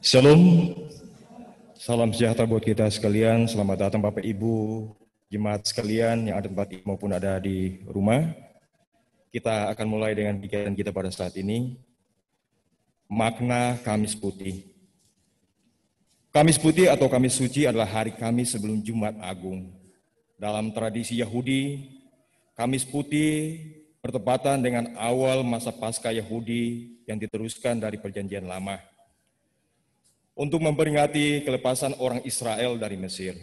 Shalom, salam sejahtera buat kita sekalian. Selamat datang Bapak Ibu, jemaat sekalian yang ada di tempat maupun ada di rumah. Kita akan mulai dengan kegiatan kita pada saat ini. Makna Kamis Putih. Kamis Putih atau Kamis Suci adalah hari Kamis sebelum Jumat Agung. Dalam tradisi Yahudi, Kamis Putih bertepatan dengan awal masa Paskah Yahudi yang diteruskan dari Perjanjian Lama untuk memperingati kelepasan orang Israel dari Mesir.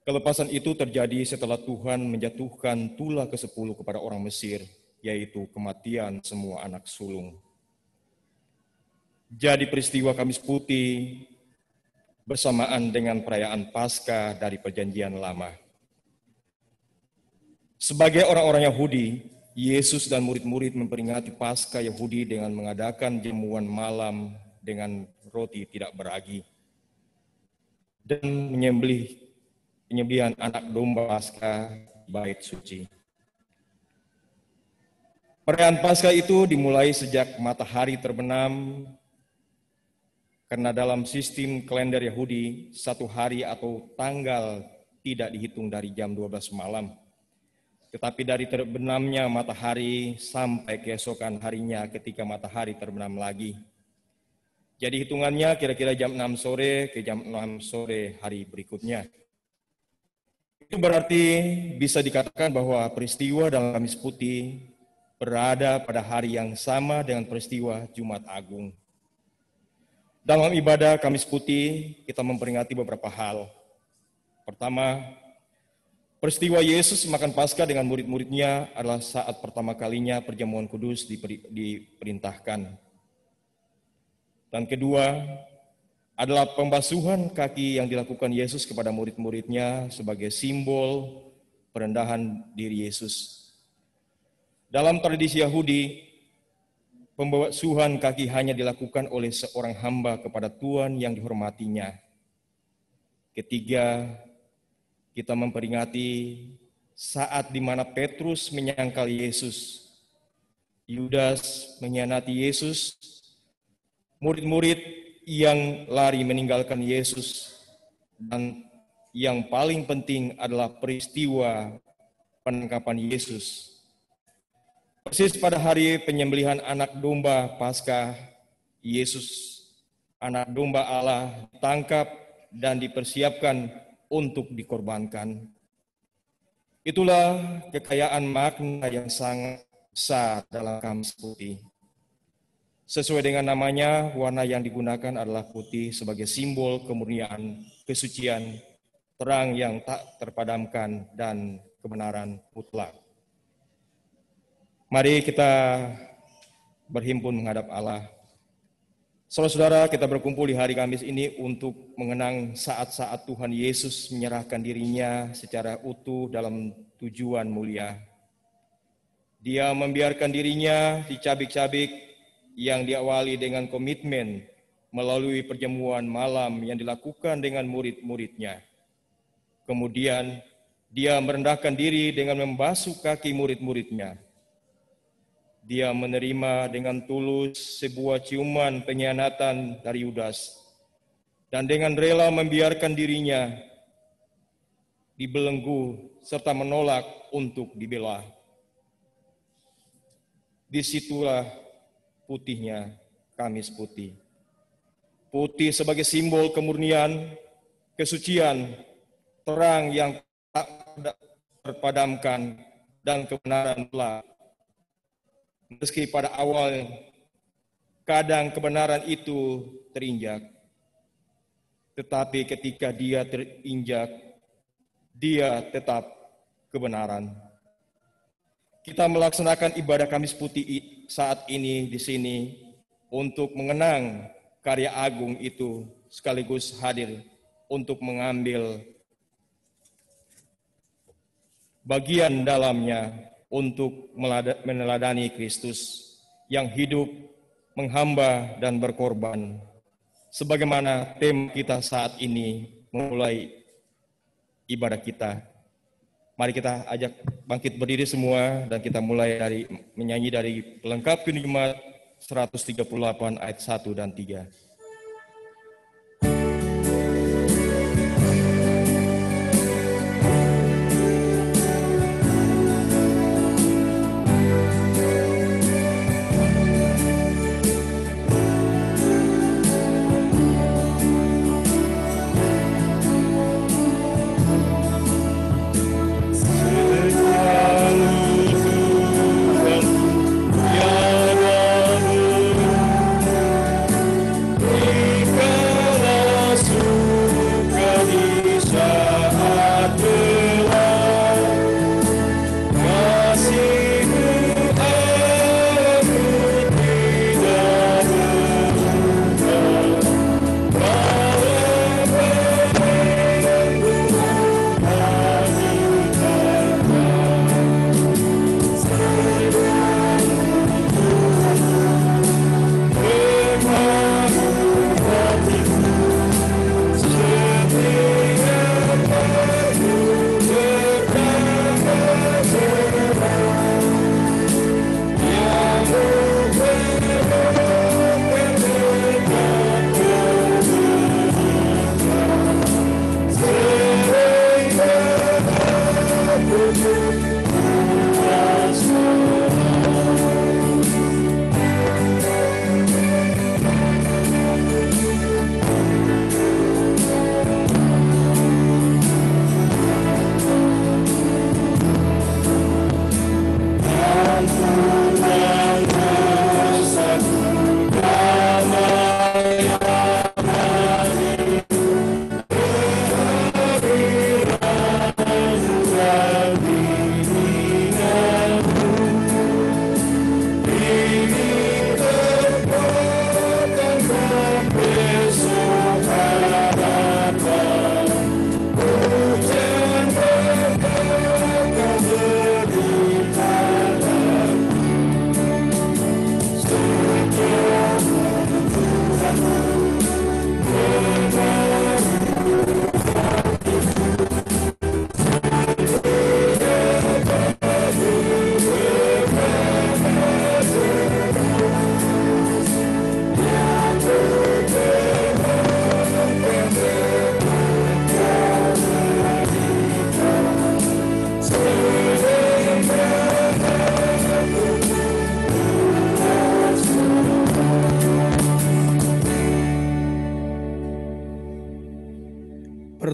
Kelepasan itu terjadi setelah Tuhan menjatuhkan tulah ke-10 kepada orang Mesir, yaitu kematian semua anak sulung. Jadi peristiwa Kamis Putih bersamaan dengan perayaan Paskah dari Perjanjian Lama. Sebagai orang-orang Yahudi, Yesus dan murid-murid memperingati Paskah Yahudi dengan mengadakan jamuan malam dengan roti tidak beragi dan penyembelihan anak domba Paskah bait suci. Perayaan Paskah itu dimulai sejak matahari terbenam, karena dalam sistem kalender Yahudi, satu hari atau tanggal tidak dihitung dari jam 12 malam, tetapi dari terbenamnya matahari sampai keesokan harinya ketika matahari terbenam lagi. Jadi hitungannya kira-kira jam 6 sore ke jam 6 sore hari berikutnya. Itu berarti bisa dikatakan bahwa peristiwa dalam Kamis Putih berada pada hari yang sama dengan peristiwa Jumat Agung. Dalam ibadah Kamis Putih kita memperingati beberapa hal. Pertama, peristiwa Yesus makan Paskah dengan murid-muridnya adalah saat pertama kalinya perjamuan kudus diperintahkan. Dan kedua, adalah pembasuhan kaki yang dilakukan Yesus kepada murid-muridnya sebagai simbol perendahan diri Yesus. Dalam tradisi Yahudi, pembasuhan kaki hanya dilakukan oleh seorang hamba kepada Tuhan yang dihormatinya. Ketiga, kita memperingati saat di mana Petrus menyangkal Yesus, Yudas mengkhianati Yesus, murid-murid yang lari meninggalkan Yesus, dan yang paling penting adalah peristiwa penangkapan Yesus. Persis pada hari penyembelihan anak domba Paskah, Yesus, anak domba Allah, ditangkap dan dipersiapkan untuk dikorbankan. Itulah kekayaan makna yang sangat besar dalam Kamis Putih. Sesuai dengan namanya, warna yang digunakan adalah putih sebagai simbol kemurnian, kesucian, terang yang tak terpadamkan, dan kebenaran mutlak. Mari kita berhimpun menghadap Allah. Saudara-saudara, kita berkumpul di hari Kamis ini untuk mengenang saat-saat Tuhan Yesus menyerahkan dirinya secara utuh dalam tujuan mulia. Dia membiarkan dirinya dicabik-cabik yang diawali dengan komitmen melalui perjamuan malam yang dilakukan dengan murid-muridnya. Kemudian dia merendahkan diri dengan membasuh kaki murid-muridnya. Dia menerima dengan tulus sebuah ciuman pengkhianatan dari Yudas, dan dengan rela membiarkan dirinya dibelenggu serta menolak untuk dibela. Disitulah putihnya Kamis Putih. Putih sebagai simbol kemurnian, kesucian, terang yang tak terpadamkan, dan kebenaran mutlak. Meski pada awal kadang kebenaran itu terinjak, tetapi ketika dia terinjak, dia tetap kebenaran. Kita melaksanakan ibadah Kamis Putih saat ini di sini untuk mengenang karya agung itu, sekaligus hadir untuk mengambil bagian dalamnya untuk meneladani Kristus yang hidup, menghamba, dan berkorban. Sebagaimana tema kita saat ini memulai ibadah kita. Mari kita ajak bangkit berdiri semua dan kita mulai dari menyanyi dari pelengkap Jemaat 138 ayat 1 dan 3.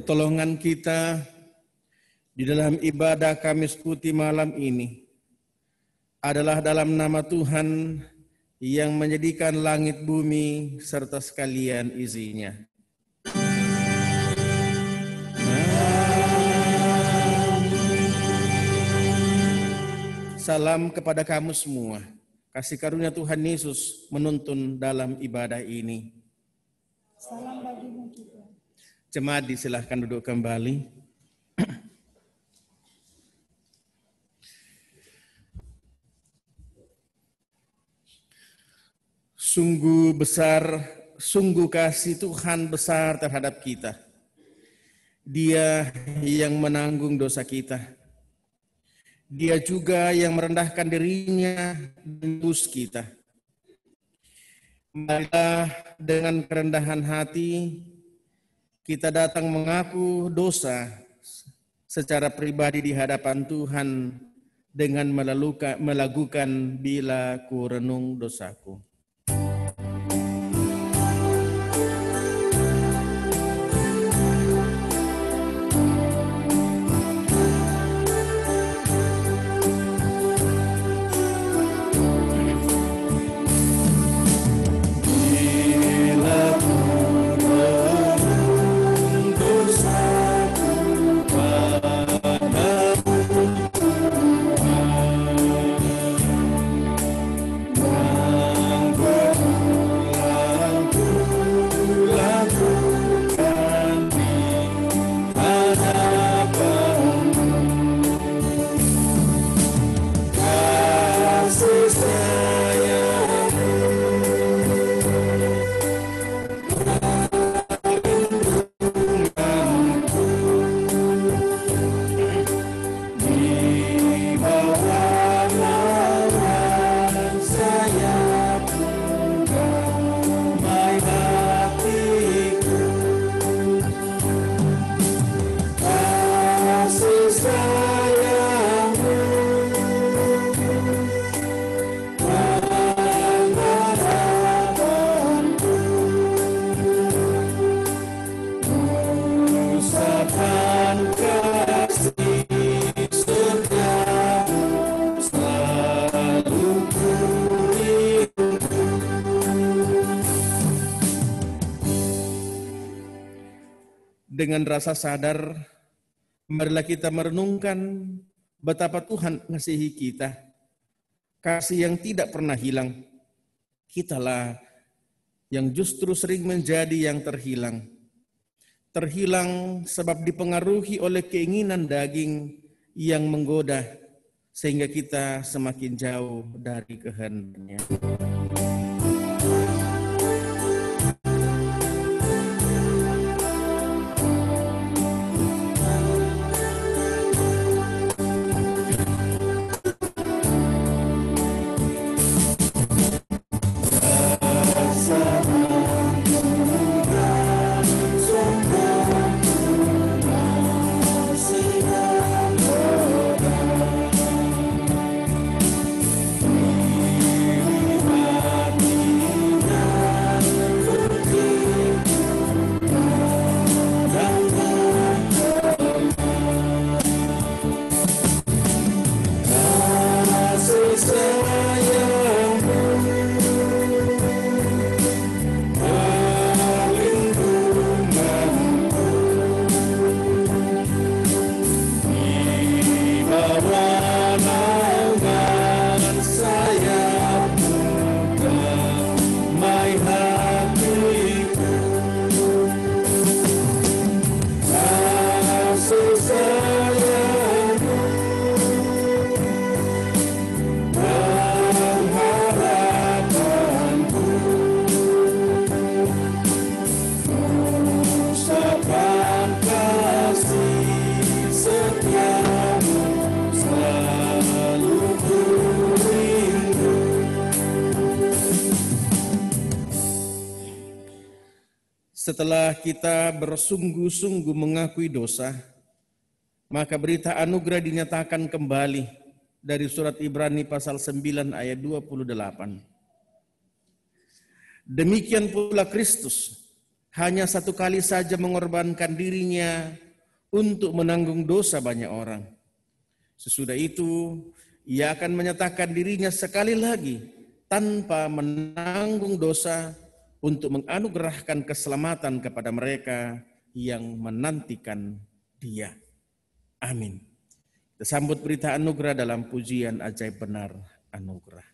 pertolongan kita di dalam ibadah Kamis Putih malam ini adalah dalam nama Tuhan yang menjadikan langit bumi serta sekalian isinya. Salam kepada kamu semua. Kasih karunia Tuhan Yesus menuntun dalam ibadah ini. Salam bagimu juga. Jemaat disilahkan duduk kembali. Sungguh besar, sungguh kasih Tuhan besar terhadap kita. Dia yang menanggung dosa kita. Dia juga yang merendahkan dirinya menebus kita. Marilah dengan kerendahan hati kita datang mengaku dosa secara pribadi di hadapan Tuhan dengan melakukan bila ku renung dosaku. Dengan rasa sadar, marilah kita merenungkan betapa Tuhan mengasihi kita. Kasih yang tidak pernah hilang. Kitalah yang justru sering menjadi yang terhilang. Terhilang sebab dipengaruhi oleh keinginan daging yang menggoda, sehingga kita semakin jauh dari kehendak-Nya. Setelah kita bersungguh-sungguh mengakui dosa, maka berita anugerah dinyatakan kembali dari surat Ibrani pasal 9 ayat 28. Demikian pula Kristus hanya satu kali saja mengorbankan dirinya untuk menanggung dosa banyak orang. Sesudah itu, ia akan menyatakan dirinya sekali lagi tanpa menanggung dosa untuk menganugerahkan keselamatan kepada mereka yang menantikan Dia. Amin. Kita sambut berita anugerah dalam pujian ajaib benar anugerah.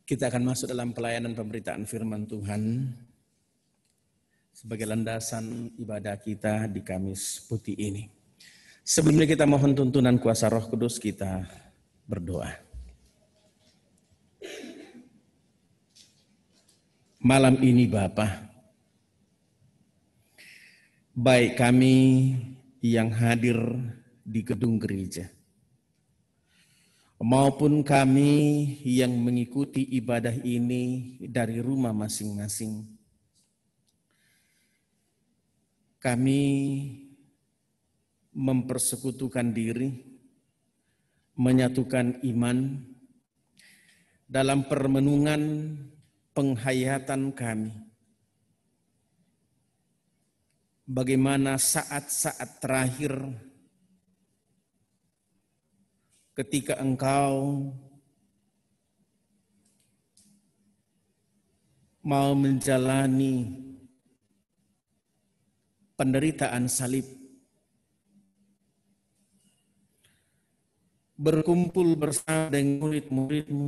Kita akan masuk dalam pelayanan pemberitaan firman Tuhan sebagai landasan ibadah kita di Kamis Putih ini. Sebelumnya kita mohon tuntunan kuasa Roh Kudus, kita berdoa. Malam ini Bapa, baik kami yang hadir di gedung gereja, maupun kami yang mengikuti ibadah ini dari rumah masing-masing, kami mempersekutukan diri, menyatukan iman dalam permenungan penghayatan kami. Bagaimana saat-saat terakhir ketika Engkau mau menjalani penderitaan salib, berkumpul bersama dengan murid-murid-Mu,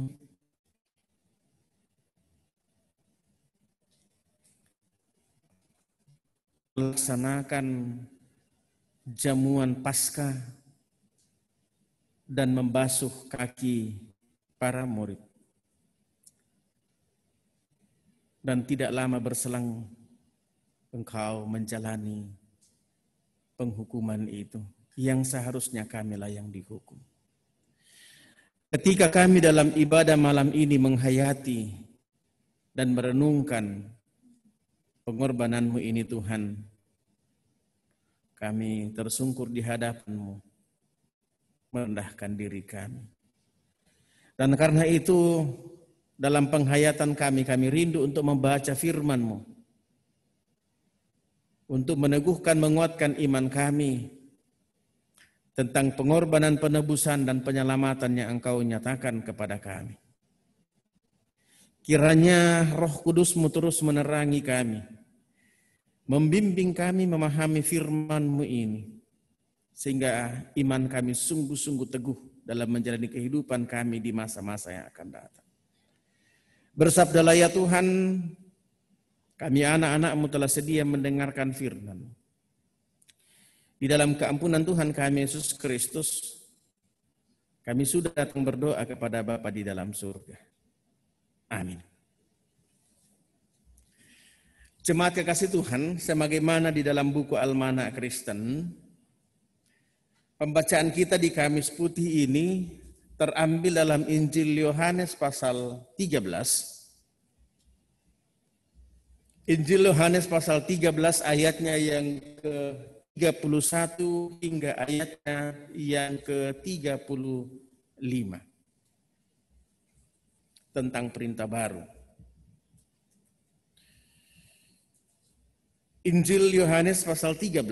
melaksanakan jamuan Paskah dan membasuh kaki para murid. Dan tidak lama berselang Engkau menjalani penghukuman itu yang seharusnya kamilah yang dihukum. Ketika kami dalam ibadah malam ini menghayati dan merenungkan pengorbanan-Mu ini Tuhan, kami tersungkur di hadapan-Mu, merendahkan diri kami. Dan karena itu dalam penghayatan kami rindu untuk membaca firman-Mu, untuk meneguhkan, menguatkan iman kami tentang pengorbanan, penebusan, dan penyelamatan yang Engkau nyatakan kepada kami. Kiranya Roh Kudus-Mu terus menerangi kami, membimbing kami memahami firman-Mu ini, sehingga iman kami sungguh-sungguh teguh dalam menjalani kehidupan kami di masa-masa yang akan datang. Bersabdalah ya Tuhan, kami anak-anak-Mu telah sedia mendengarkan firman. Di dalam keampunan Tuhan kami Yesus Kristus, kami sudah datang berdoa kepada Bapa di dalam surga. Amin. Jemaat kekasih Tuhan, sebagaimana di dalam buku Almanak Kristen, pembacaan kita di Kamis Putih ini terambil dalam Injil Yohanes pasal 13 Injil Yohanes pasal 13 ayatnya yang ke-31 hingga ayatnya yang ke-35. Tentang perintah baru. Injil Yohanes pasal 13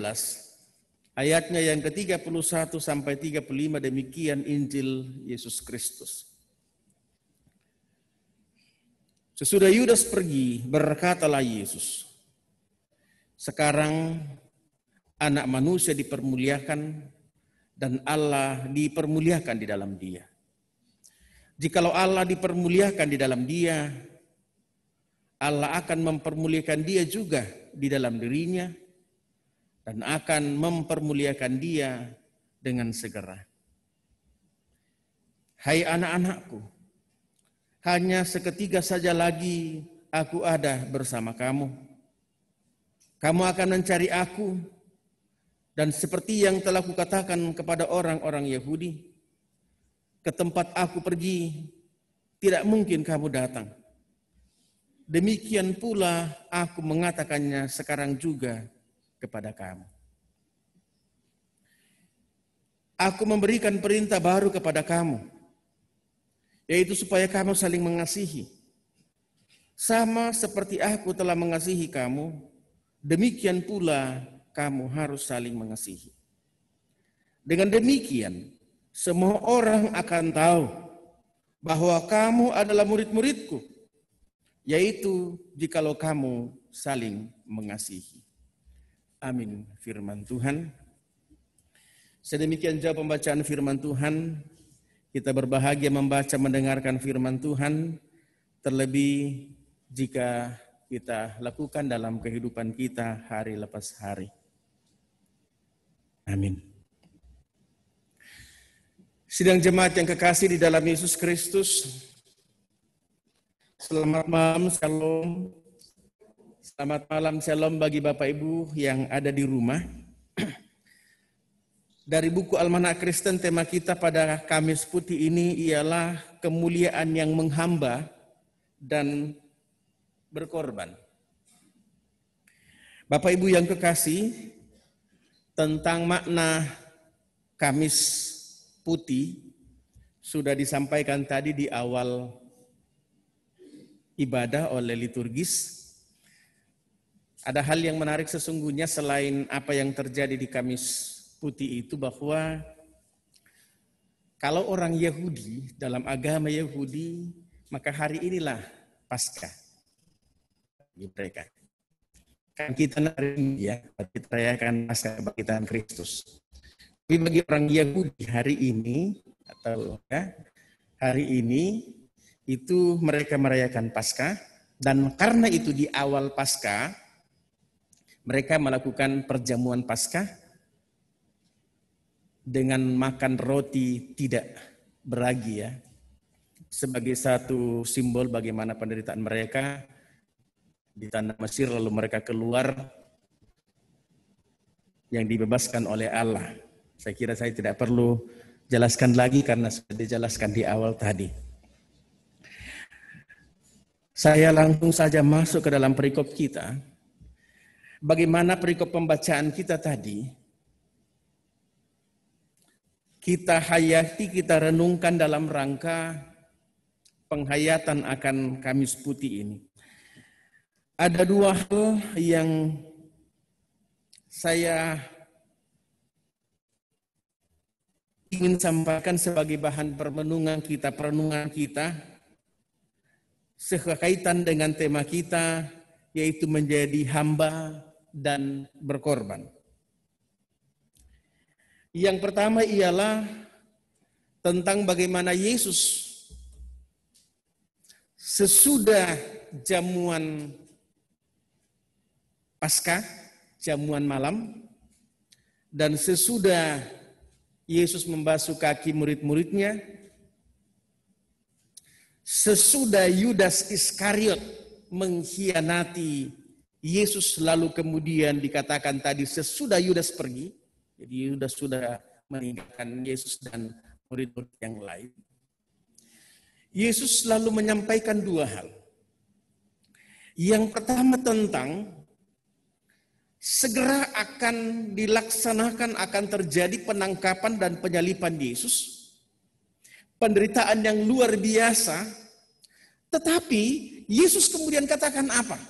ayatnya yang ke-31 sampai 35, demikian Injil Yesus Kristus. Sesudah Yudas pergi, berkatalah Yesus, sekarang Anak Manusia dipermuliakan dan Allah dipermuliakan di dalam Dia. Jikalau Allah dipermuliakan di dalam Dia, Allah akan mempermuliakan Dia juga di dalam dirinya dan akan mempermuliakan Dia dengan segera. Hai anak-anakku, hanya seketika saja lagi aku ada bersama kamu. Kamu akan mencari aku, dan seperti yang telah kukatakan kepada orang-orang Yahudi, ke tempat aku pergi, tidak mungkin kamu datang. Demikian pula aku mengatakannya sekarang juga kepada kamu. Aku memberikan perintah baru kepada kamu, yaitu supaya kamu saling mengasihi. Sama seperti aku telah mengasihi kamu, demikian pula kamu harus saling mengasihi. Dengan demikian, semua orang akan tahu bahwa kamu adalah murid-muridku, yaitu jikalau kamu saling mengasihi. Amin. Firman Tuhan. Sedemikian jauh pembacaan firman Tuhan. Kita berbahagia membaca mendengarkan firman Tuhan, terlebih jika kita lakukan dalam kehidupan kita hari lepas hari. Amin. Sidang jemaat yang kekasih di dalam Yesus Kristus, selamat malam, shalom. Selamat malam, shalom bagi Bapak Ibu yang ada di rumah. Dari buku Almanak Kristen, tema kita pada Kamis Putih ini ialah kemuliaan yang menghamba dan berkorban. Bapak Ibu yang kekasih, tentang makna Kamis Putih sudah disampaikan tadi di awal ibadah oleh liturgis. Ada hal yang menarik sesungguhnya selain apa yang terjadi di Kamis Putih itu, bahwa kalau orang Yahudi, dalam agama Yahudi, maka hari inilah Paskah bagi mereka. Kan kita hari ini ya, kita rayakan Paskah kebangkitan Kristus. Tapi bagi orang Yahudi hari ini atau ya, hari ini itu mereka merayakan Paskah, dan karena itu di awal Paskah mereka melakukan perjamuan Paskah dengan makan roti tidak beragi ya, sebagai satu simbol bagaimana penderitaan mereka di tanah Mesir, lalu mereka keluar yang dibebaskan oleh Allah. Saya kira saya tidak perlu jelaskan lagi karena sudah dijelaskan di awal tadi. Saya langsung saja masuk ke dalam perikop kita. Bagaimana perikop pembacaan kita tadi kita hayati, kita renungkan dalam rangka penghayatan akan Kamis Putih ini. Ada dua hal yang saya ingin sampaikan sebagai bahan perenungan kita sekaitan dengan tema kita, yaitu menjadi hamba dan berkorban. Yang pertama ialah tentang bagaimana Yesus sesudah jamuan Paskah, jamuan malam, dan sesudah Yesus membasuh kaki murid-muridnya, sesudah Yudas Iskariot mengkhianati Yesus, lalu kemudian dikatakan tadi sesudah Yudas pergi, jadi Yudas sudah meninggalkan Yesus dan murid-murid yang lain. Yesus lalu menyampaikan dua hal. Yang pertama tentang segera akan dilaksanakan, akan terjadi penangkapan dan penyaliban Yesus. Penderitaan yang luar biasa. Tetapi Yesus kemudian katakan apa?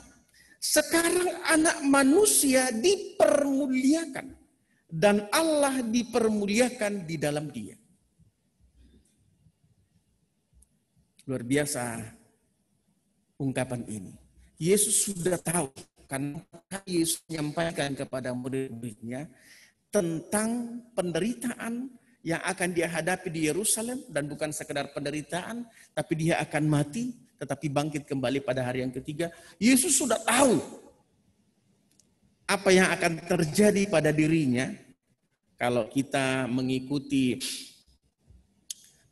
Sekarang anak manusia dipermuliakan. Dan Allah dipermuliakan di dalam dia. Luar biasa ungkapan ini. Yesus sudah tahu, karena Yesus menyampaikan kepada murid-muridnya tentang penderitaan yang akan dia hadapi di Yerusalem, dan bukan sekedar penderitaan, tapi dia akan mati, tetapi bangkit kembali pada hari yang ketiga. Yesus sudah tahu apa yang akan terjadi pada dirinya kalau kita mengikuti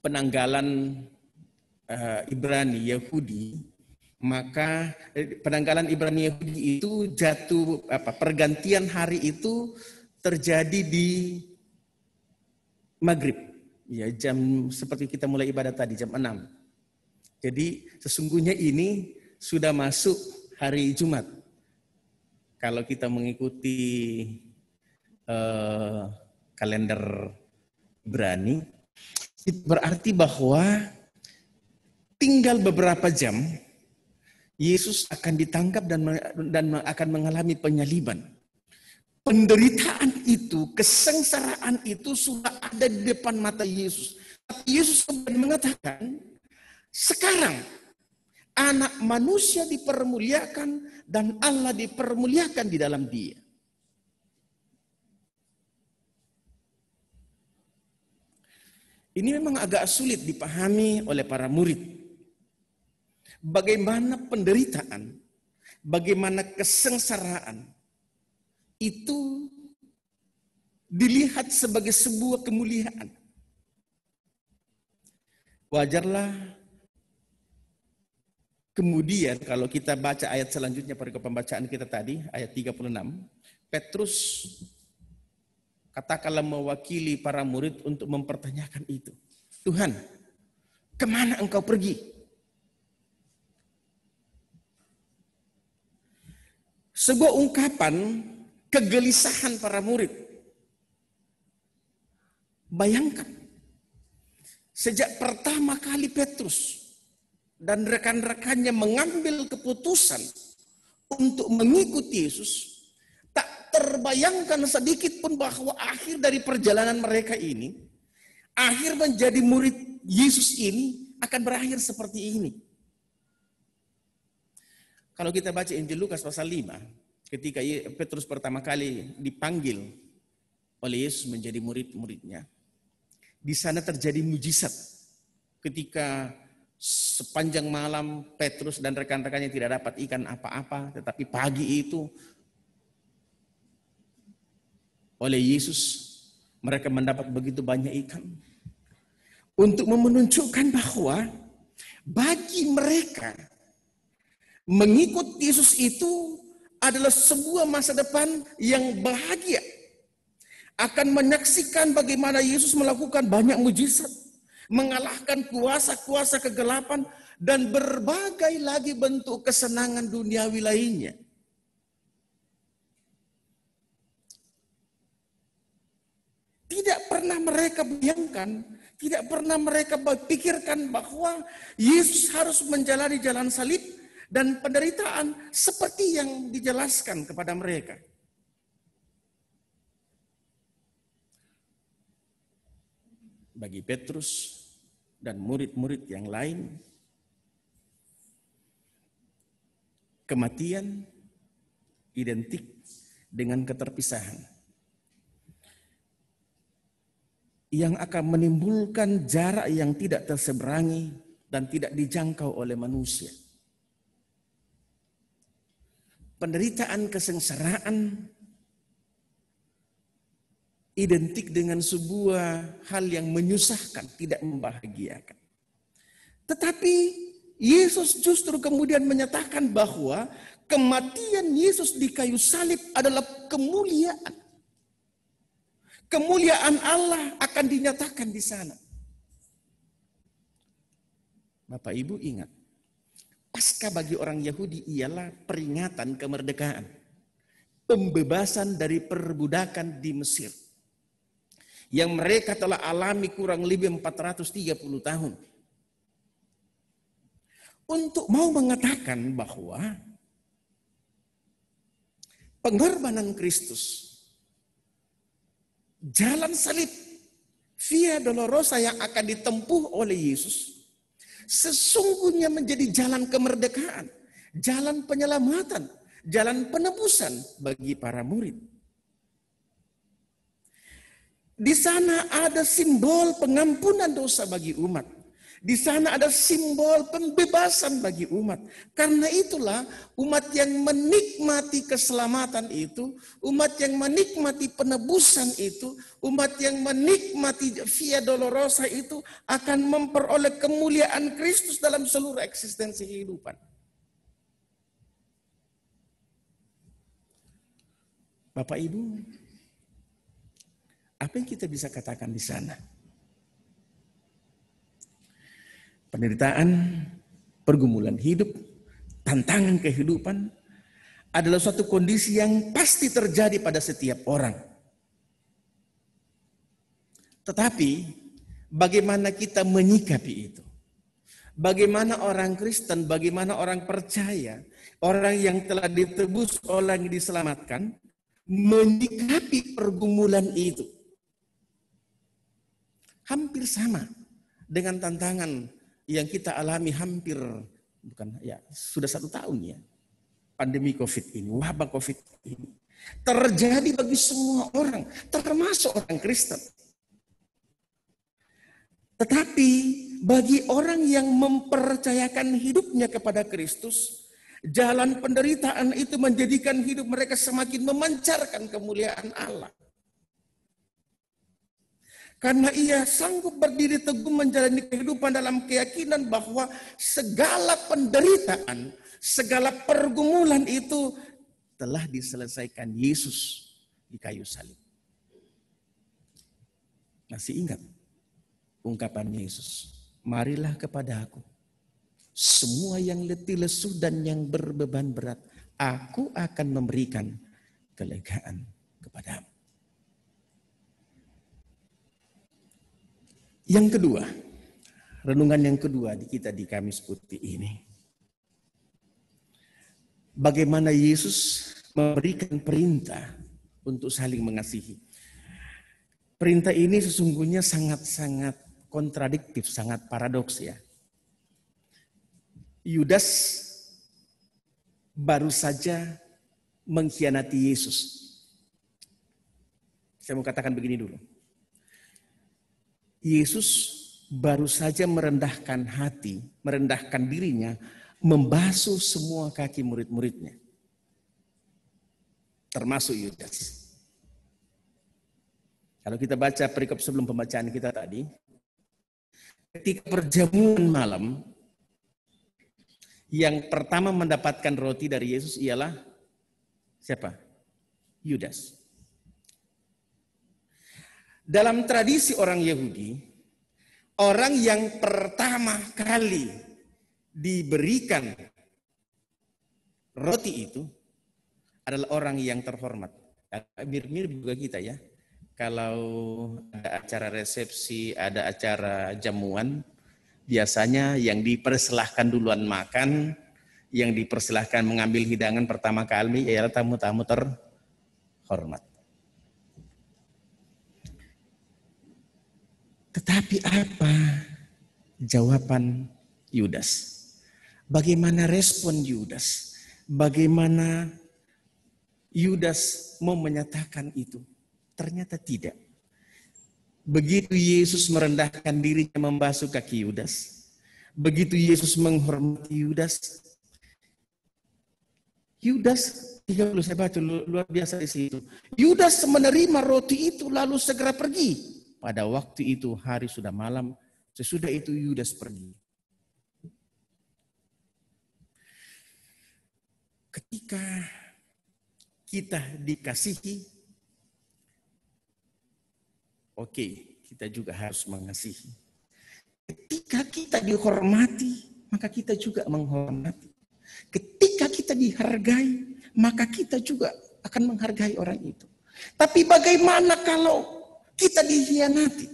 penanggalan Ibrani Yahudi. Maka penanggalan Ibrani Yahudi itu pergantian hari itu terjadi di Maghrib, ya, jam seperti kita mulai ibadah tadi jam 6. Jadi sesungguhnya ini sudah masuk hari Jumat. Kalau kita mengikuti kalender Ibrani, itu berarti bahwa tinggal beberapa jam Yesus akan ditangkap dan akan mengalami penyaliban. Penderitaan itu, kesengsaraan itu sudah ada di depan mata Yesus. Tapi Yesus kemudian mengatakan, sekarang anak manusia dipermuliakan dan Allah dipermuliakan di dalam dia. Ini memang agak sulit dipahami oleh para murid. Bagaimana penderitaan, bagaimana kesengsaraan itu dilihat sebagai sebuah kemuliaan. Wajarlah kemudian kalau kita baca ayat selanjutnya pada pembacaan kita tadi, ayat 36, Petrus katakanlah mewakili para murid untuk mempertanyakan itu. Tuhan, kemana engkau pergi? Sebuah ungkapan kegelisahan para murid. Bayangkan, sejak pertama kali Petrus dan rekan-rekannya mengambil keputusan untuk mengikuti Yesus, tak terbayangkan sedikit pun bahwa akhir dari perjalanan mereka ini, akhir menjadi murid Yesus ini akan berakhir seperti ini. Kalau kita baca Injil Lukas pasal 5, ketika Petrus pertama kali dipanggil oleh Yesus menjadi murid-muridnya, di sana terjadi mujizat. Ketika sepanjang malam Petrus dan rekan-rekannya tidak dapat ikan apa-apa, tetapi pagi itu oleh Yesus mereka mendapat begitu banyak ikan. Untuk menunjukkan bahwa bagi mereka mengikut Yesus itu adalah sebuah masa depan yang bahagia. Akan menyaksikan bagaimana Yesus melakukan banyak mujizat, mengalahkan kuasa-kuasa kegelapan, dan berbagai lagi bentuk kesenangan duniawi lainnya. Tidak pernah mereka bayangkan, tidak pernah mereka pikirkan bahwa Yesus harus menjalani jalan salib dan penderitaan seperti yang dijelaskan kepada mereka. Bagi Petrus dan murid-murid yang lain, kematian identik dengan keterpisahan yang akan menimbulkan jarak yang tidak terseberangi dan tidak dijangkau oleh manusia. Penderitaan, kesengsaraan identik dengan sebuah hal yang menyusahkan, tidak membahagiakan. Tetapi Yesus justru kemudian menyatakan bahwa kematian Yesus di kayu salib adalah kemuliaan. Kemuliaan Allah akan dinyatakan di sana. Bapak Ibu ingat, Paskah bagi orang Yahudi ialah peringatan kemerdekaan, pembebasan dari perbudakan di Mesir yang mereka telah alami kurang lebih 430 tahun. Untuk mau mengatakan bahwa pengorbanan Kristus, jalan salib, Via Dolorosa yang akan ditempuh oleh Yesus, sesungguhnya menjadi jalan kemerdekaan, jalan penyelamatan, jalan penebusan bagi para murid. Di sana ada simbol pengampunan dosa bagi umat. Di sana ada simbol pembebasan bagi umat. Karena itulah umat yang menikmati keselamatan itu, umat yang menikmati penebusan itu, umat yang menikmati Via Dolorosa itu akan memperoleh kemuliaan Kristus dalam seluruh eksistensi kehidupan. Bapak Ibu, apa yang kita bisa katakan di sana? Penderitaan, pergumulan hidup, tantangan kehidupan adalah suatu kondisi yang pasti terjadi pada setiap orang. Tetapi bagaimana kita menyikapi itu? Bagaimana orang Kristen, bagaimana orang percaya, orang yang telah ditebus, orang yang diselamatkan, menyikapi pergumulan itu? Hampir sama dengan tantangan yang kita alami sudah 1 tahun ya. Pandemi COVID ini, wabah COVID ini terjadi bagi semua orang, termasuk orang Kristen. Tetapi bagi orang yang mempercayakan hidupnya kepada Kristus, jalan penderitaan itu menjadikan hidup mereka semakin memancarkan kemuliaan Allah. Karena ia sanggup berdiri teguh menjalani kehidupan dalam keyakinan bahwa segala penderitaan, segala pergumulan itu telah diselesaikan Yesus di kayu salib. Masih ingat ungkapan Yesus, marilah kepada aku, semua yang letih lesu dan yang berbeban berat, aku akan memberikan kelegaan kepadamu. Yang kedua, renungan yang kedua di kita di Kamis Putih ini. Bagaimana Yesus memberikan perintah untuk saling mengasihi. Perintah ini sesungguhnya sangat-sangat kontradiktif, sangat paradoks ya. Yudas baru saja mengkhianati Yesus. Saya mau katakan begini dulu. Yesus baru saja merendahkan hati, merendahkan dirinya, membasuh semua kaki murid-muridnya. Termasuk Yudas. Kalau kita baca perikop sebelum pembacaan kita tadi, ketika perjamuan malam, yang pertama mendapatkan roti dari Yesus ialah siapa? Yudas. Dalam tradisi orang Yahudi, orang yang pertama kali diberikan roti itu adalah orang yang terhormat. Mirip-mirip juga kita ya. Kalau ada acara resepsi, ada acara jamuan, biasanya yang dipersilahkan duluan makan, yang dipersilahkan mengambil hidangan pertama kali ialah tamu-tamu terhormat. Tetapi apa jawaban Yudas? Bagaimana respon Yudas? Bagaimana Yudas mau menyatakan itu? Ternyata tidak. Begitu Yesus merendahkan dirinya membasuh kaki Yudas, begitu Yesus menghormati Yudas, saya baca luar biasa di situ. Yudas menerima roti itu lalu segera pergi. Pada waktu itu hari sudah malam, sesudah itu Yudas pergi. Ketika kita dikasihi, oke, kita juga harus mengasihi. Ketika kita dihormati, maka kita juga menghormati. Ketika kita dihargai, maka kita juga akan menghargai orang itu. Tapi bagaimana kalau kita dikhianati?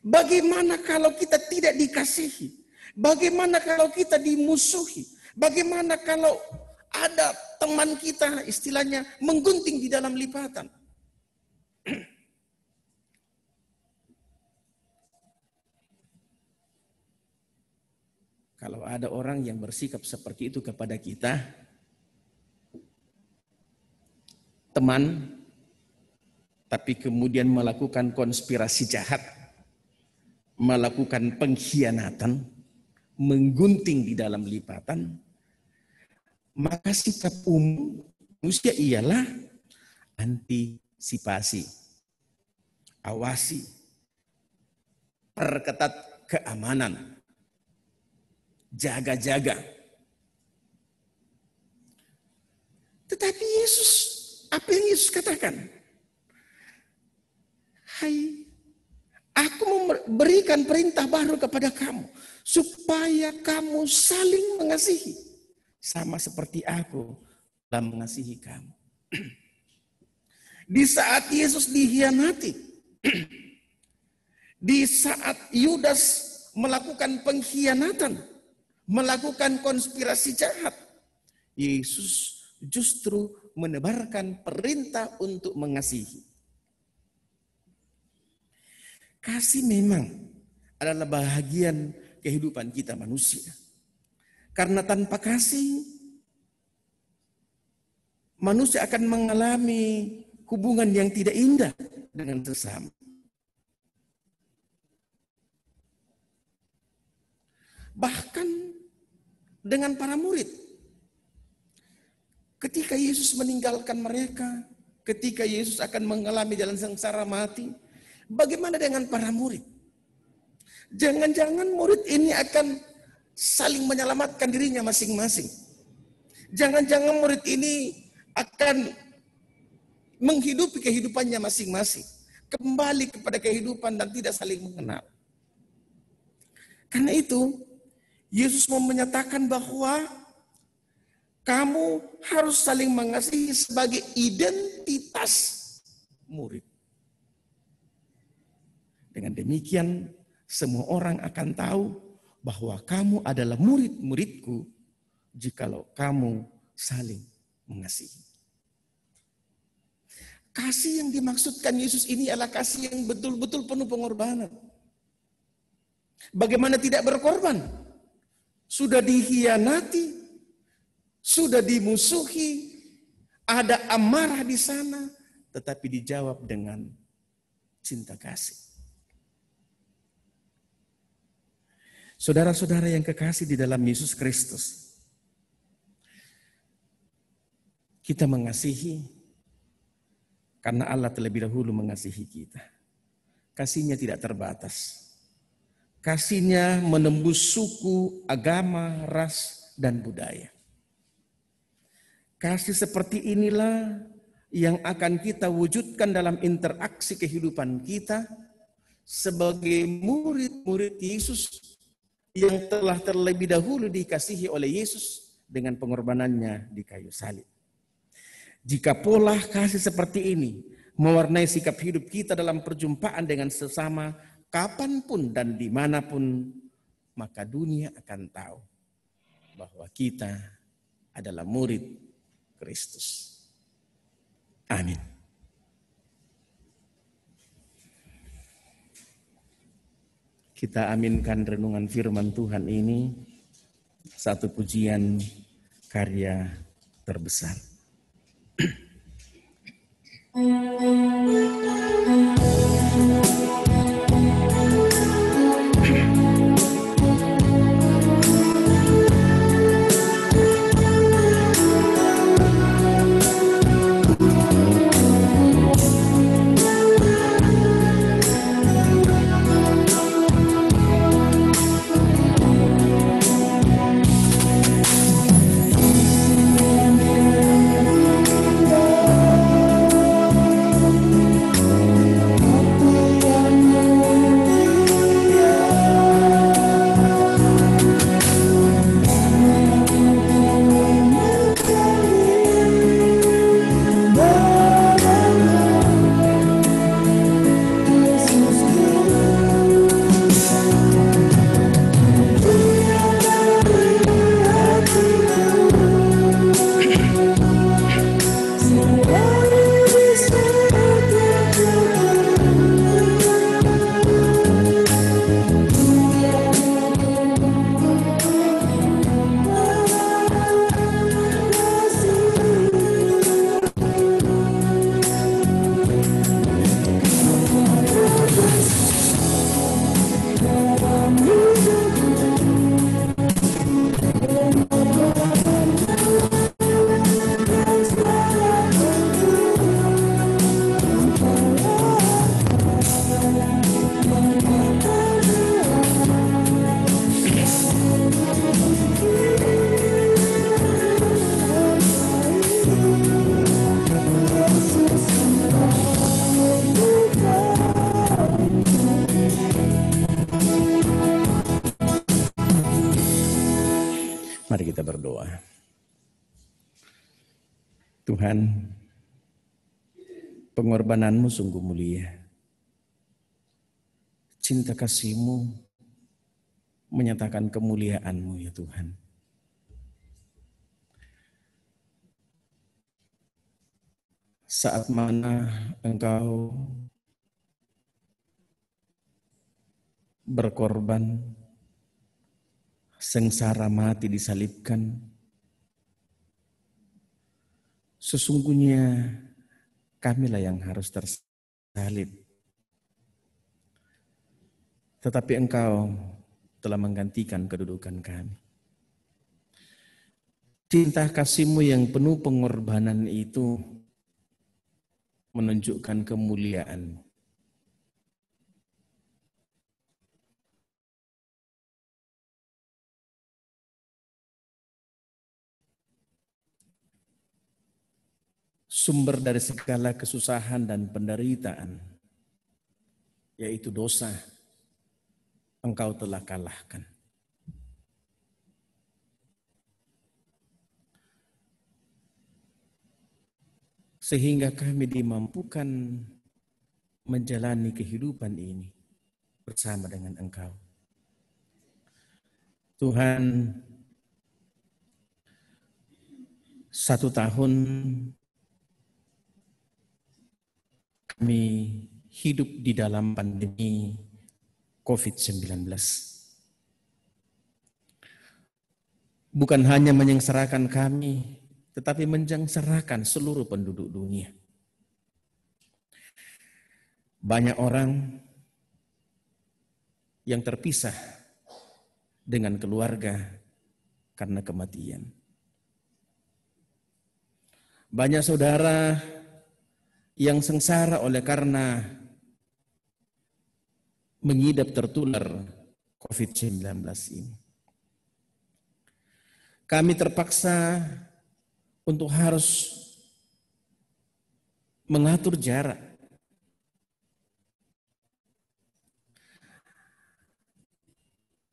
Bagaimana kalau kita tidak dikasihi? Bagaimana kalau kita dimusuhi? Bagaimana kalau ada teman kita istilahnya menggunting di dalam lipatan? Kalau ada orang yang bersikap seperti itu kepada kita, teman, tapi kemudian melakukan konspirasi jahat, melakukan pengkhianatan, menggunting di dalam lipatan, maka sikap umum manusia ialah antisipasi, awasi, perketat keamanan, jaga-jaga. Tetapi Yesus, apa yang Yesus katakan? Hai, aku memberikan perintah baru kepada kamu, supaya kamu saling mengasihi, sama seperti aku telah mengasihi kamu. Di saat Yesus dikhianati, di saat Yudas melakukan pengkhianatan, melakukan konspirasi jahat, Yesus justru menebarkan perintah untuk mengasihi. Kasih memang adalah bahagian kehidupan kita manusia. Karena tanpa kasih, manusia akan mengalami hubungan yang tidak indah dengan sesama. Bahkan dengan para murid. Ketika Yesus meninggalkan mereka, ketika Yesus akan mengalami jalan sengsara mati, bagaimana dengan para murid? Jangan-jangan murid ini akan saling menyelamatkan dirinya masing-masing. Jangan-jangan murid ini akan menghidupi kehidupannya masing-masing. Kembali kepada kehidupan dan tidak saling mengenal. Karena itu, Yesus mau menyatakan bahwa kamu harus saling mengasihi sebagai identitas murid. Dengan demikian, semua orang akan tahu bahwa kamu adalah murid-muridku jikalau kamu saling mengasihi. Kasih yang dimaksudkan Yesus ini adalah kasih yang betul-betul penuh pengorbanan. Bagaimana tidak berkorban? Sudah dikhianati, sudah dimusuhi, ada amarah di sana, tetapi dijawab dengan cinta kasih. Saudara-saudara yang kekasih di dalam Yesus Kristus, kita mengasihi karena Allah terlebih dahulu mengasihi kita. Kasihnya tidak terbatas. Kasihnya menembus suku, agama, ras, dan budaya. Kasih seperti inilah yang akan kita wujudkan dalam interaksi kehidupan kita sebagai murid-murid Yesus yang telah terlebih dahulu dikasihi oleh Yesus dengan pengorbanannya di kayu salib. Jika pola kasih seperti ini mewarnai sikap hidup kita dalam perjumpaan dengan sesama, kapanpun dan dimanapun, maka dunia akan tahu bahwa kita adalah murid Kristus. Amin. Kita aminkan renungan firman Tuhan ini, satu pujian karya terbesar. Mari kita berdoa. Tuhan, pengorbananmu sungguh mulia. Cinta kasih-Mu menyatakan kemuliaan-Mu ya Tuhan. Saat mana Engkau berkorban, sengsara mati disalibkan, sesungguhnya kamilah yang harus tersalib. Tetapi Engkau telah menggantikan kedudukan kami. Cinta kasih-Mu yang penuh pengorbanan itu menunjukkan kemuliaan-Mu. Sumber dari segala kesusahan dan penderitaan, yaitu dosa, Engkau telah kalahkan. Sehingga kami dimampukan menjalani kehidupan ini bersama dengan Engkau. Tuhan, 1 tahun kami hidup di dalam pandemi COVID-19. Bukan hanya menyengsarakan kami, tetapi menyengsarakan seluruh penduduk dunia. Banyak orang yang terpisah dengan keluarga karena kematian. Banyak saudara yang sengsara oleh karena mengidap tertular COVID-19 ini. Kami terpaksa untuk harus mengatur jarak.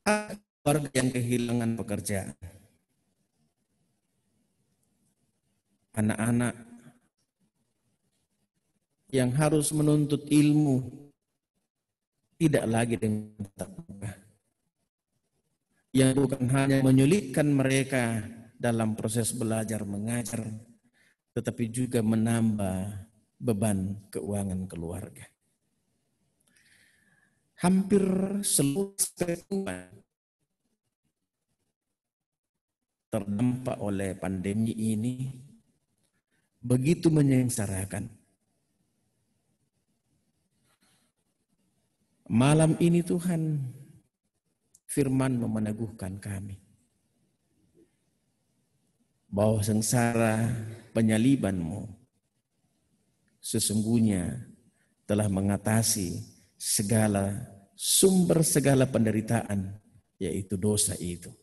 Ada keluarga yang kehilangan pekerjaan. Anak-anak yang harus menuntut ilmu tidak lagi dengan tatap muka. Yang bukan hanya menyulitkan mereka dalam proses belajar mengajar, tetapi juga menambah beban keuangan keluarga. Hampir seluruh kehidupan terdampak oleh pandemi ini begitu menyengsarakan. Malam ini Tuhan, firman-Mu meneguhkan kami bahwa sengsara penyaliban-Mu sesungguhnya telah mengatasi sumber segala penderitaan, yaitu dosa itu.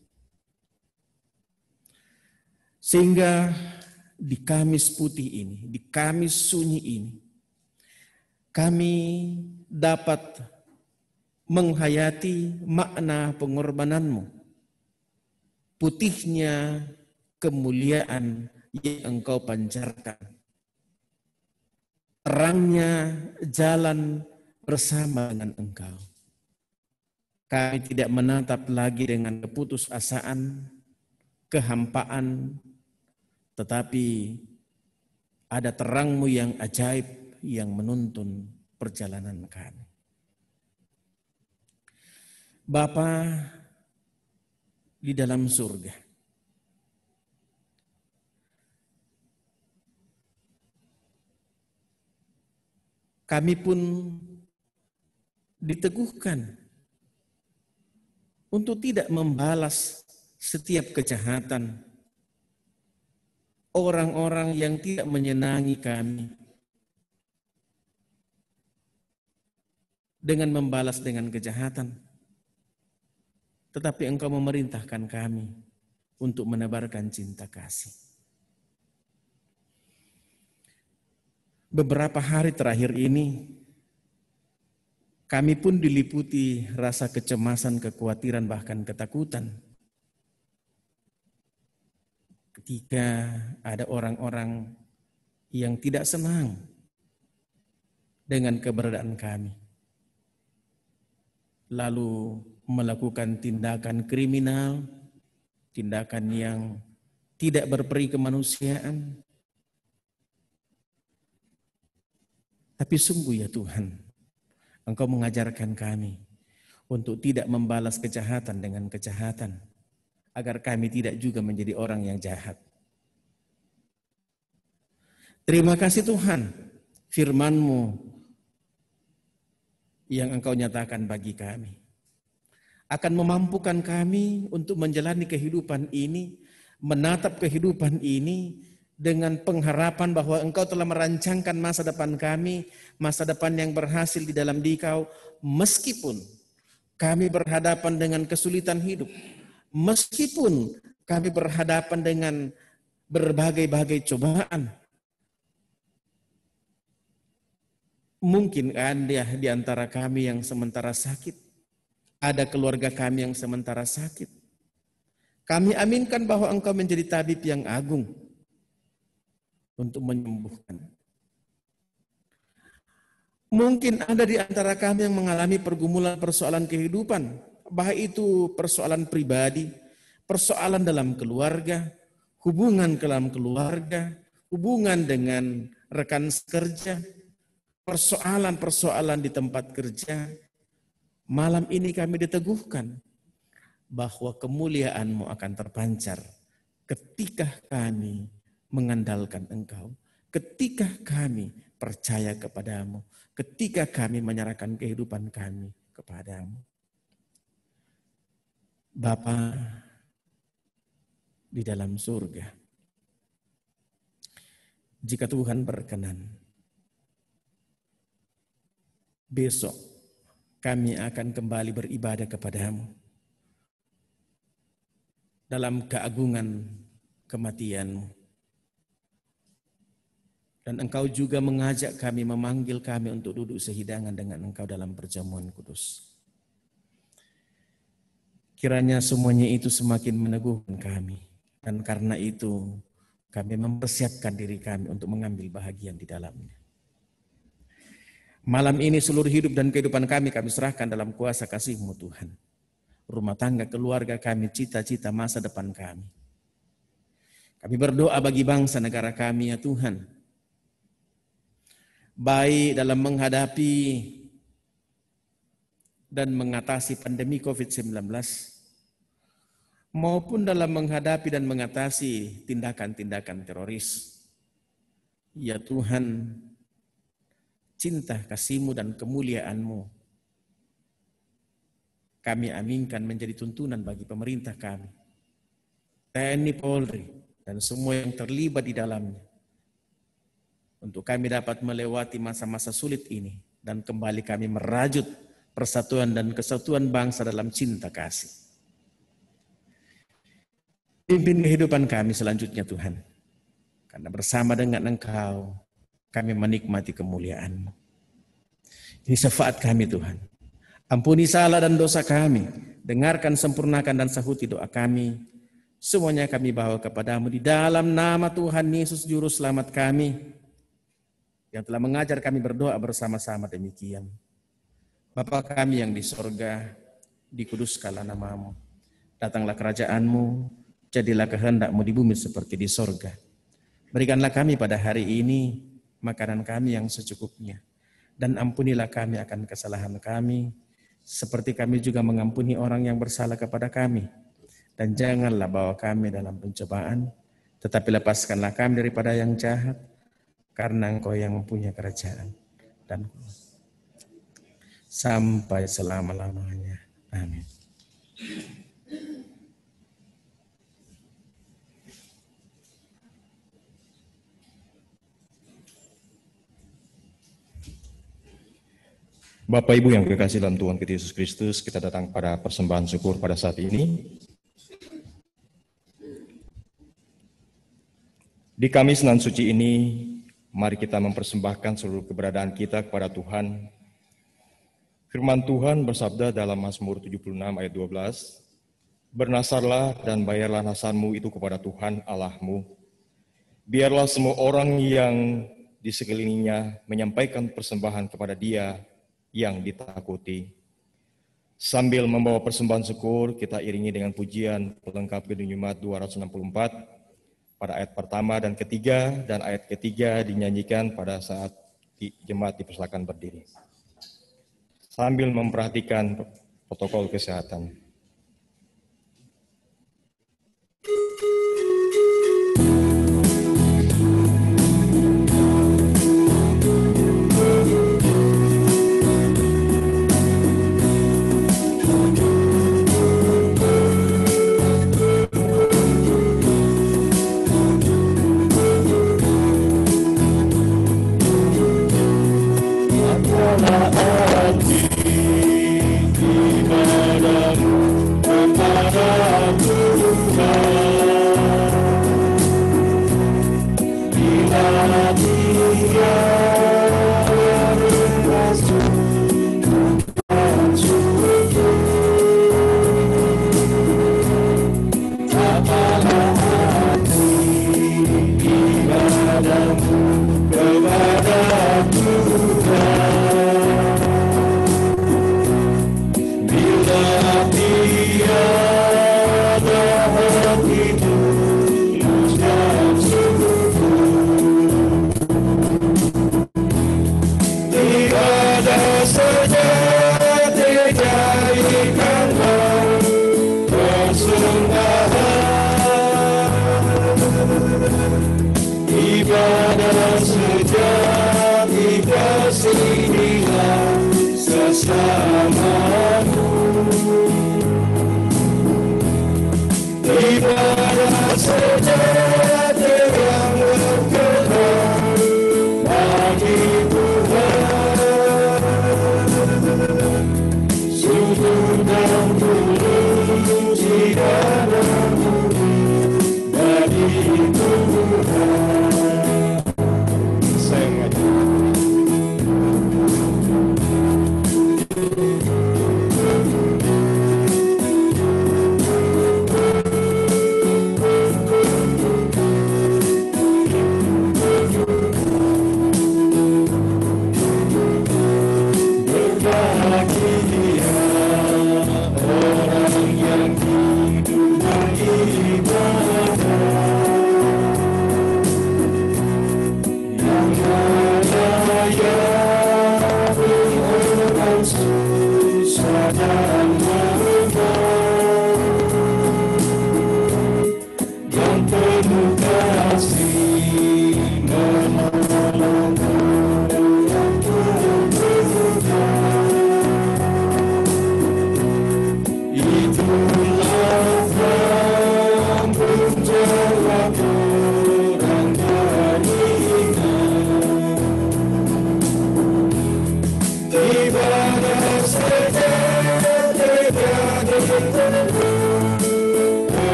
Sehingga di Kamis putih ini, di Kamis sunyi ini, kami dapat menghayati makna pengorbanan-Mu, putihnya kemuliaan yang Engkau pancarkan, terangnya jalan bersama dengan Engkau. Kami tidak menatap lagi dengan keputusasaan, kehampaan, tetapi ada terang-Mu yang ajaib yang menuntun perjalanan kami. Bapa di dalam surga, kami pun diteguhkan untuk tidak membalas setiap kejahatan orang-orang yang tidak menyenangi kami dengan membalas dengan kejahatan. Tetapi Engkau memerintahkan kami untuk menebarkan cinta kasih. Beberapa hari terakhir ini, kami pun diliputi rasa kecemasan, kekhawatiran, bahkan ketakutan. ketika ada orang-orang yang tidak senang dengan keberadaan kami, lalu melakukan tindakan kriminal, tindakan yang tidak berperi kemanusiaan. Tapi sungguh ya Tuhan, Engkau mengajarkan kami untuk tidak membalas kejahatan dengan kejahatan, agar kami tidak juga menjadi orang yang jahat. Terima kasih Tuhan, firman-Mu yang Engkau nyatakan bagi kami akan memampukan kami untuk menjalani kehidupan ini, menatap kehidupan ini dengan pengharapan bahwa Engkau telah merancangkan masa depan kami, masa depan yang berhasil di dalam Dikau, meskipun kami berhadapan dengan kesulitan hidup, meskipun kami berhadapan dengan berbagai-bagai cobaan. Mungkin ada di antara kami yang sementara sakit, ada keluarga kami yang sementara sakit. Kami aminkan bahwa Engkau menjadi tabib yang agung untuk menyembuhkan. Mungkin ada di antara kami yang mengalami pergumulan persoalan kehidupan, baik itu persoalan pribadi, persoalan dalam keluarga, hubungan dalam keluarga, hubungan dengan rekan kerja, persoalan-persoalan di tempat kerja. Malam ini kami diteguhkan bahwa kemuliaan-Mu akan terpancar ketika kami mengandalkan Engkau, ketika kami percaya kepada-Mu, ketika kami menyerahkan kehidupan kami kepada-Mu. Bapa di dalam surga, jika Tuhan berkenan, besok kami akan kembali beribadah kepada-Mu dalam keagungan kematian-Mu. Dan Engkau juga mengajak kami, memanggil kami untuk duduk sehidangan dengan Engkau dalam perjamuan kudus. Kiranya semuanya itu semakin meneguhkan kami. Dan karena itu kami mempersiapkan diri kami untuk mengambil bahagian di dalamnya. Malam ini seluruh hidup dan kehidupan kami serahkan dalam kuasa kasih-Mu Tuhan. Rumah tangga, keluarga kami, cita-cita masa depan kami. Kami berdoa bagi bangsa negara kami ya Tuhan. Baik dalam menghadapi dan mengatasi pandemi COVID-19, maupun dalam menghadapi dan mengatasi tindakan-tindakan teroris. Ya Tuhan, cinta kasih-Mu dan kemuliaan-Mu kami aminkan menjadi tuntunan bagi pemerintah kami, TNI Polri, dan semua yang terlibat di dalamnya, untuk kami dapat melewati masa-masa sulit ini dan kembali kami merajut persatuan dan kesatuan bangsa dalam cinta kasih. Pimpin kehidupan kami selanjutnya Tuhan, karena bersama dengan Engkau kami menikmati kemuliaan-Mu. Ini syafaat kami Tuhan. Ampuni salah dan dosa kami. Dengarkan, sempurnakan dan sahuti doa kami. Semuanya kami bawa kepada-Mu di dalam nama Tuhan Yesus Juru Selamat kami, yang telah mengajar kami berdoa bersama-sama demikian. Bapa kami yang di sorga, dikuduskanlah nama-Mu. Datanglah kerajaan-Mu, jadilah kehendak-Mu di bumi seperti di sorga. Berikanlah kami pada hari ini makanan kami yang secukupnya, dan ampunilah kami akan kesalahan kami, seperti kami juga mengampuni orang yang bersalah kepada kami. Dan janganlah bawa kami dalam pencobaan, tetapi lepaskanlah kami daripada yang jahat, karena Engkau yang mempunyai kerajaan dan sampai selama-lamanya. Amin. Bapak Ibu yang kekasih dalam Tuhan kita Yesus Kristus, kita datang pada persembahan syukur pada saat ini. Di Kamis nan suci ini, mari kita mempersembahkan seluruh keberadaan kita kepada Tuhan. Firman Tuhan bersabda dalam Mazmur 76 ayat 12, Bernasarlah dan bayarlah nasarmu itu kepada Tuhan Allahmu. Biarlah semua orang yang di sekelilingnya menyampaikan persembahan kepada Dia yang ditakuti. Sambil membawa persembahan syukur, kita iringi dengan pujian pelengkap Gedung Jemaat 264 pada ayat pertama dan ketiga, dan ayat ketiga dinyanyikan pada saat jemaat dipersilakan berdiri. Sambil memperhatikan protokol kesehatan.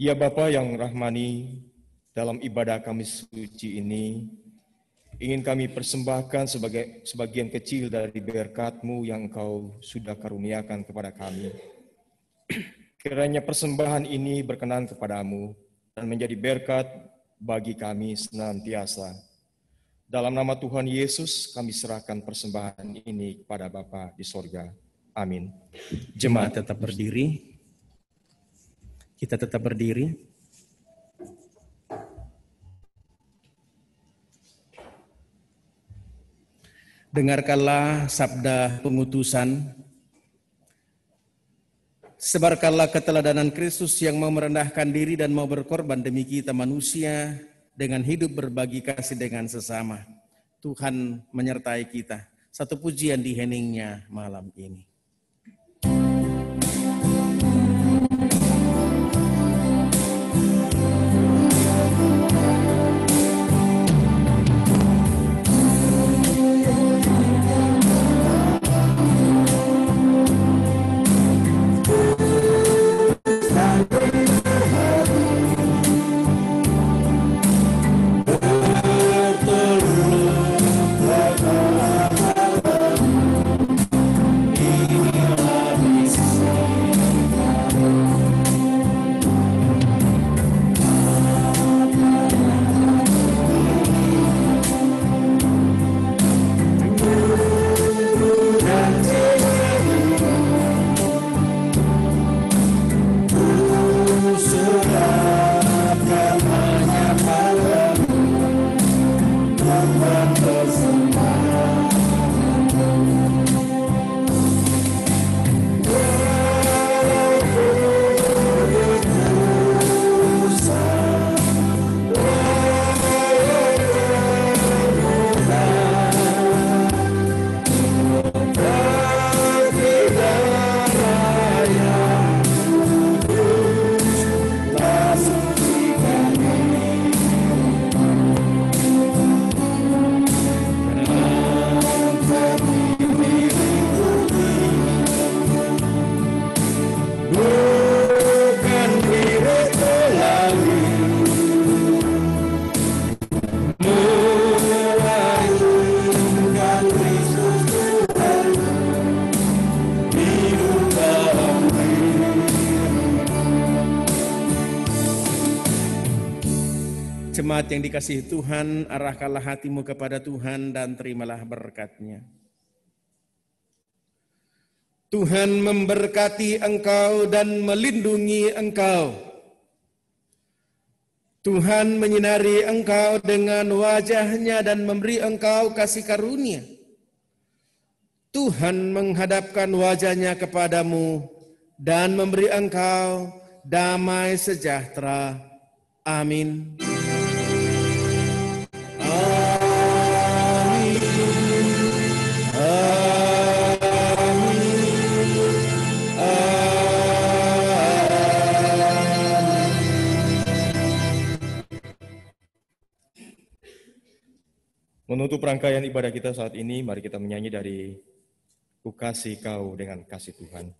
Ya Bapa yang rahmani, dalam ibadah kami suci ini, ingin kami persembahkan sebagian kecil dari berkat-Mu yang Engkau sudah karuniakan kepada kami. Kiranya persembahan ini berkenan kepadamu dan menjadi berkat bagi kami senantiasa. Dalam nama Tuhan Yesus, kami serahkan persembahan ini kepada Bapa di sorga. Amin. Jemaat tetap berdiri. Kita tetap berdiri. Dengarkanlah sabda pengutusan. Sebarkanlah keteladanan Kristus yang mau merendahkan diri dan mau berkorban demi kita manusia dengan hidup berbagi kasih dengan sesama. Tuhan menyertai kita. Satu pujian di heningnya malam ini. Jemaat yang dikasihi Tuhan, arahkanlah hatimu kepada Tuhan dan terimalah berkat-Nya. Tuhan memberkati engkau dan melindungi engkau. Tuhan menyinari engkau dengan wajah-Nya dan memberi engkau kasih karunia. Tuhan menghadapkan wajah-Nya kepadamu dan memberi engkau damai sejahtera. Amin. Menutup rangkaian ibadah kita saat ini, mari kita menyanyi dari Ku Kasih Kau dengan Kasih Tuhan.